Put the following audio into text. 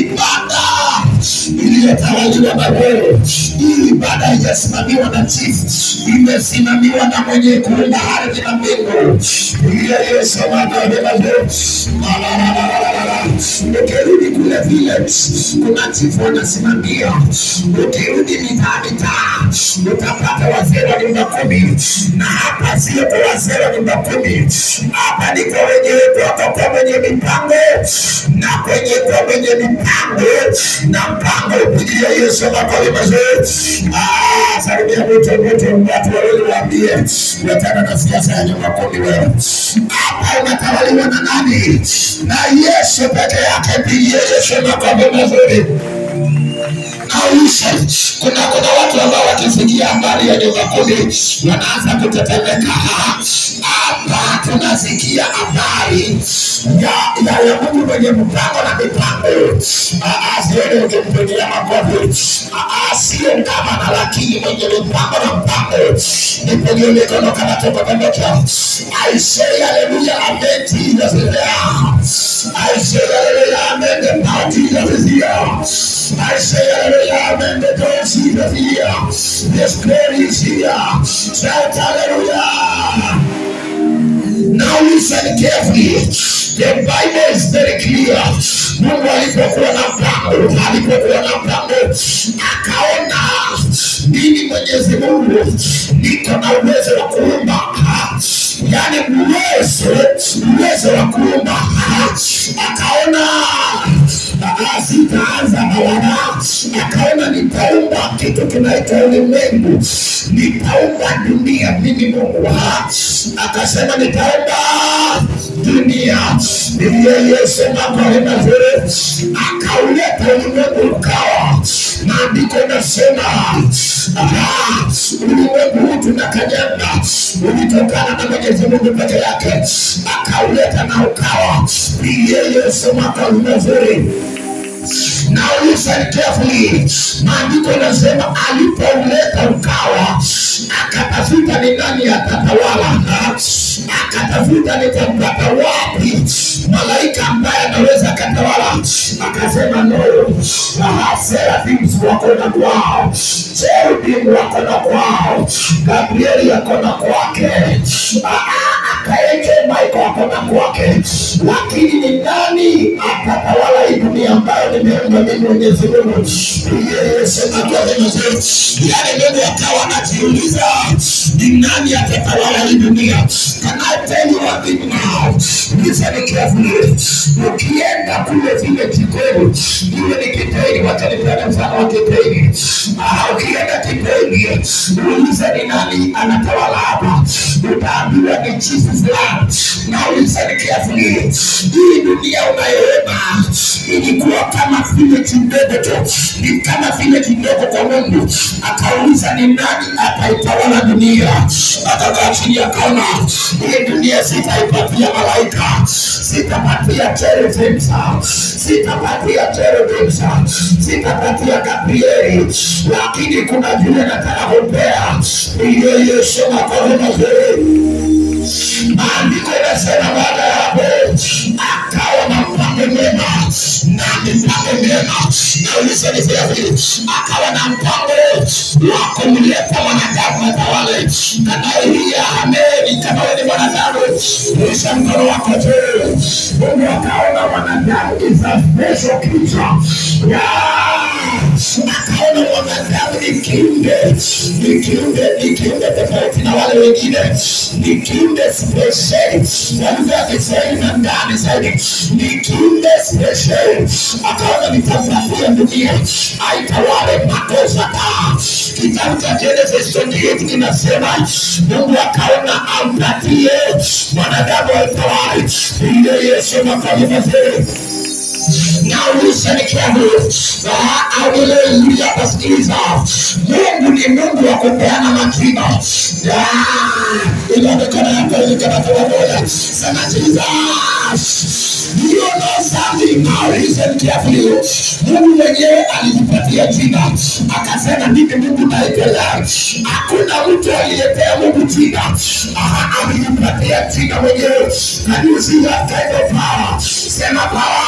ibada iliyotawaliwa na wewe. Hii ibada haijasimamiwa na chifu, imesimamiwa na mwenye kuumba ardhi na mbingu. Yesu ukirudi kule village, kuna chifu anasimamia. Ukirudi mitaa, utapata wazee wa nyumba 10. Na hapa sio kwa wazee wa nyumba 10, hapa ni kwa wenyewe wako kwa mwenye mipango, na kwa mwenye mipango na mpango kupitia Yesu makofi mazuri. Salimia mtu watu wawili waambie, unataka na siasa ya nyumba 10 wewe. Hapa unatawaliwa na nani? Na Yesu peke yake. Pigia Yesu makofi mazuri. Kuna watu ambao wakisikia habari ya nyumba 10 wanaanza kutetemeka. Hapa tunasikia habari ya Mungu mwenye mpango na mipango. Asione ukimpigia makofi. Sio kama na lakini mwenye mpango na mpango. Nipigie mikono kama tukotemeka. I say hallelujah, amen. Jesus is there. I say hallelujah, amen. The power of Jesus is here. I say hallelujah, amen. The God Jesus is here. His glory is here. Shout hallelujah. Now listen carefully. The Bible is very clear. Mungu alipokuwa na mpango, akaona mimi Mwenyezi Mungu niko na uwezo wa kuumba. Yani uwezo wa kuumba. Akaona sitaanza bawala. Akaona nitaumba kitu kinaitwa ulimwengu. Nitaumba dunia mimi Mungu. Akasema nitaumba dunia. Yesu makofi mazuri. Akauleta ulimwengu ukawa. Maandiko yanasema ulimwengu tunakanyanga ulitokana na Mwenyezi Mungu peke yake. Akauleta na ukawa. Yesu makofi mazuri. Now listen carefully. Maandiko yanasema alipouleta ukawa, akatafuta ni nani atatawala. Akatafuta nitampata wapi malaika ambaye anaweza katawala. Akasema no. Seraphims wako na kwao, cherubim wako na kwao, Gabrieli yako na kwake, akaeke Michael wako na kwake. Lakini ni nani atatawala hii dunia ambayo nimeumba mimi Mwenyezi Mungu? Yesu makofi mazuri. Yani Mungu akawa anajiuliza ni nani atatawala hii dunia? Can I tell you one thing now? Listen carefully. Ukienda kule vile Kiteni, iwe ni Kiteni, watanipenda mfano wa Kiteni. Ukienda Kiteni, uliza ni nani anatawala hapa, utaambiwa ni Jesus land. Now listen carefully. Hii dunia unayoona ilikuwa kama vile kidogo tu, ni kama vile kidogo kwa Mungu. Akauliza ni nani ataitawala dunia? Akakaa chini akaona hii dunia sitaipatia malaika, sitapatia cherubim, sitapatia Gabrieli, lakini kuna yule nataka kupea. Yesu makofi mazuri. Maandiko yanasema baada ya hapo akawa na mpango mema. Na mpango mema, na listen carefully, akawa na mpango wa kumleta mwanadamu atawale. Kanaia amen. Kama wewe ni mwanadamu, usha mkono wako juu. Mungu akaona mwanadamu is a special creature. Akaona mwanadamu ni kiumbe tofauti na wale wengine, ni kiumbe special. Na ndani zaidi ni kiumbe special. Akaona nitampatia dunia aitawale makosa. Kitabu cha Genesis 28 kinasema Mungu akaona ampatie mwanadamu aitawale. Yesu makofi mazuri. Now listen carefully. Hallelujah, pasikiliza. Mungu ni Mungu wa kupeana majina. Inaonekana hapa ni kama pamoja. Sema Jesus. You know something. Now listen carefully. Mungu mwenyewe alijipatia jina. Akasema mimi Mungu naitwa. Hakuna mtu aliyepea Mungu jina. Alijipatia jina mwenyewe. Can you see that kind of power? Sema power.